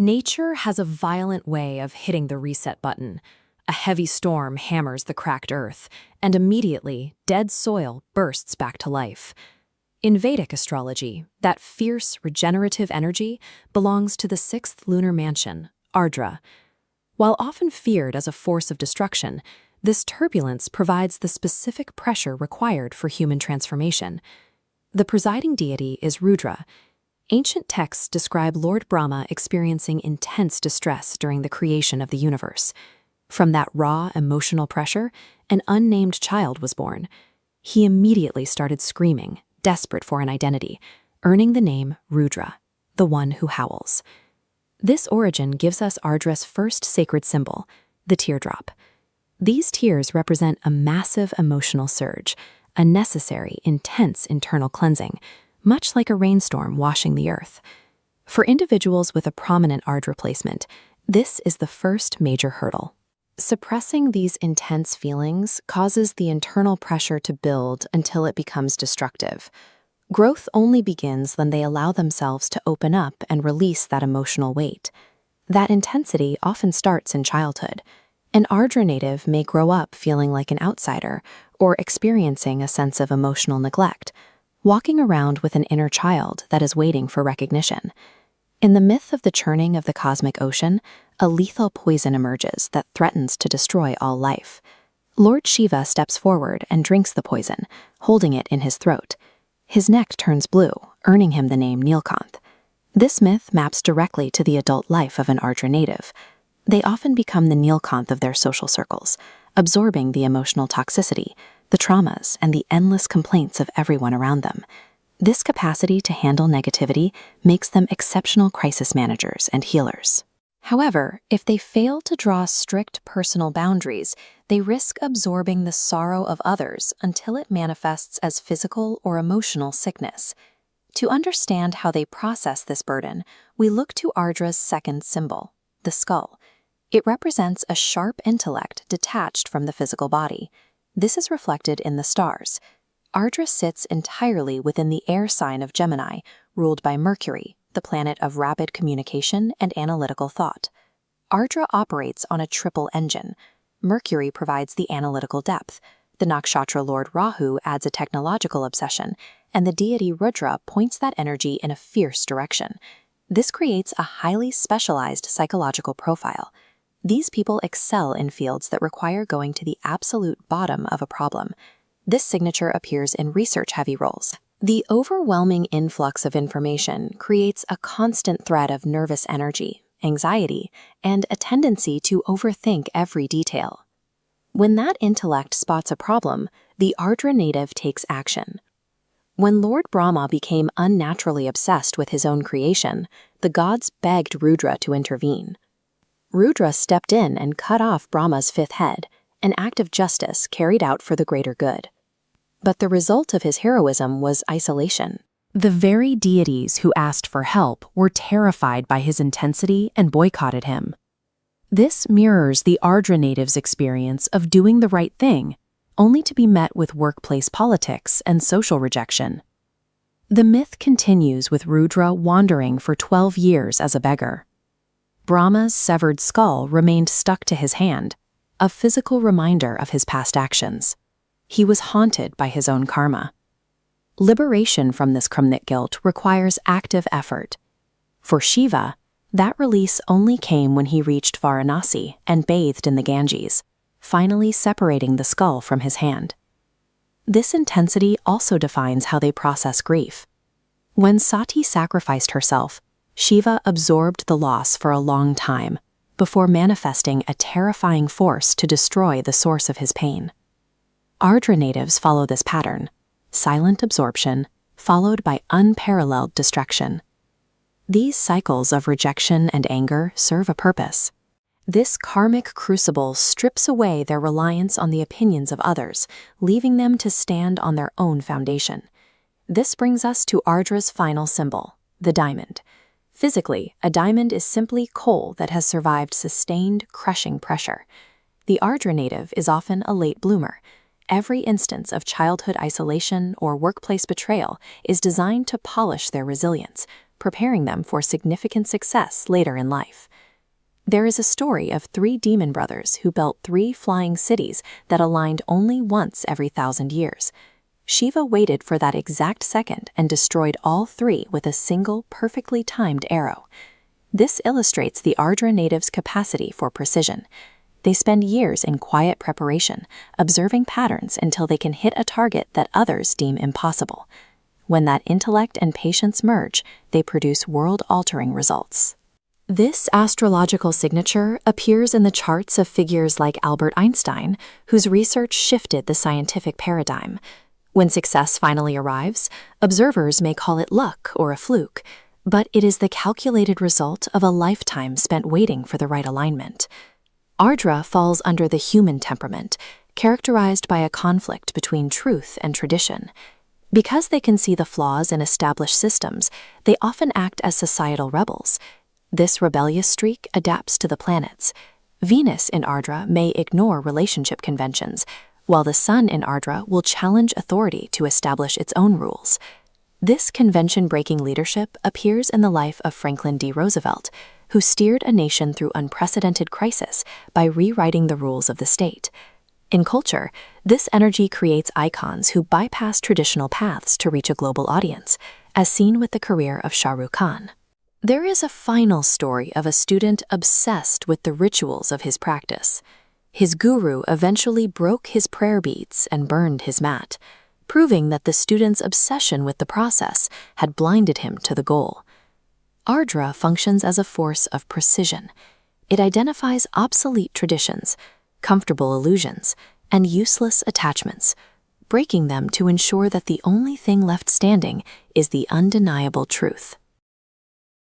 Nature has a violent way of hitting the reset button. A heavy storm hammers the cracked earth, and immediately, dead soil bursts back to life. In Vedic astrology, that fierce, regenerative energy belongs to the 6th lunar mansion, Ardra. While often feared as a force of destruction, this turbulence provides the specific pressure required for human transformation. The presiding deity is Rudra. Ancient texts describe Lord Brahma experiencing intense distress during the creation of the universe. From that raw, emotional pressure, an unnamed child was born. He immediately started screaming, desperate for an identity, earning the name Rudra, the one who howls. This origin gives us Ardra's first sacred symbol, the teardrop. These tears represent a massive emotional surge, a necessary, intense internal cleansing, much like a rainstorm washing the earth. For individuals with a prominent Ardra placement, this is the first major hurdle. Suppressing these intense feelings causes the internal pressure to build until it becomes destructive. Growth only begins when they allow themselves to open up and release that emotional weight. That intensity often starts in childhood. An Ardra native may grow up feeling like an outsider or experiencing a sense of emotional neglect, walking around with an inner child that is waiting for recognition. In the myth of the churning of the cosmic ocean, a lethal poison emerges that threatens to destroy all life. Lord Shiva steps forward and drinks the poison, holding it in his throat. His neck turns blue, earning him the name Nilkanth. This myth maps directly to the adult life of an Ardra native. They often become the Nilkanth of their social circles, absorbing the emotional toxicity, the traumas, and the endless complaints of everyone around them. This capacity to handle negativity makes them exceptional crisis managers and healers. However, if they fail to draw strict personal boundaries, they risk absorbing the sorrow of others until it manifests as physical or emotional sickness. To understand how they process this burden, we look to Ardra's second symbol, the skull. It represents a sharp intellect detached from the physical body. This is reflected in the stars. Ardra sits entirely within the air sign of Gemini, ruled by Mercury, the planet of rapid communication and analytical thought. Ardra operates on a triple engine. Mercury provides the analytical depth, the nakshatra Lord Rahu adds a technological obsession, and the deity Rudra points that energy in a fierce direction. This creates a highly specialized psychological profile. These people excel in fields that require going to the absolute bottom of a problem. This signature appears in research-heavy roles. The overwhelming influx of information creates a constant threat of nervous energy, anxiety, and a tendency to overthink every detail. When that intellect spots a problem, the Ardra native takes action. When Lord Brahma became unnaturally obsessed with his own creation, the gods begged Rudra to intervene. Rudra stepped in and cut off Brahma's fifth head, an act of justice carried out for the greater good. But the result of his heroism was isolation. The very deities who asked for help were terrified by his intensity and boycotted him. This mirrors the Ardra native's experience of doing the right thing, only to be met with workplace politics and social rejection. The myth continues with Rudra wandering for 12 years as a beggar. Brahma's severed skull remained stuck to his hand, a physical reminder of his past actions. He was haunted by his own karma. Liberation from this karmic guilt requires active effort. For Shiva, that release only came when he reached Varanasi and bathed in the Ganges, finally separating the skull from his hand. This intensity also defines how they process grief. When Sati sacrificed herself, Shiva absorbed the loss for a long time, before manifesting a terrifying force to destroy the source of his pain. Ardra natives follow this pattern, silent absorption, followed by unparalleled destruction. These cycles of rejection and anger serve a purpose. This karmic crucible strips away their reliance on the opinions of others, leaving them to stand on their own foundation. This brings us to Ardra's final symbol, the diamond. Physically, a diamond is simply coal that has survived sustained, crushing pressure. The Ardra native is often a late bloomer. Every instance of childhood isolation or workplace betrayal is designed to polish their resilience, preparing them for significant success later in life. There is a story of 3 demon brothers who built 3 flying cities that aligned only once every 1,000 years. Shiva waited for that exact second and destroyed all 3 with a single, perfectly timed arrow. This illustrates the Ardra natives' capacity for precision. They spend years in quiet preparation, observing patterns until they can hit a target that others deem impossible. When that intellect and patience merge, they produce world-altering results. This astrological signature appears in the charts of figures like Albert Einstein, whose research shifted the scientific paradigm. When success finally arrives, observers may call it luck or a fluke, but it is the calculated result of a lifetime spent waiting for the right alignment. Ardra falls under the human temperament, characterized by a conflict between truth and tradition. Because they can see the flaws in established systems, they often act as societal rebels. This rebellious streak adapts to the planets. Venus in Ardra may ignore relationship conventions, while the Sun in Ardra will challenge authority to establish its own rules. This convention-breaking leadership appears in the life of Franklin D. Roosevelt, who steered a nation through unprecedented crisis by rewriting the rules of the state. In culture, this energy creates icons who bypass traditional paths to reach a global audience, as seen with the career of Shah Rukh Khan. There is a final story of a student obsessed with the rituals of his practice. His guru eventually broke his prayer beads and burned his mat, proving that the student's obsession with the process had blinded him to the goal. Ardra functions as a force of precision. It identifies obsolete traditions, comfortable illusions, and useless attachments, breaking them to ensure that the only thing left standing is the undeniable truth.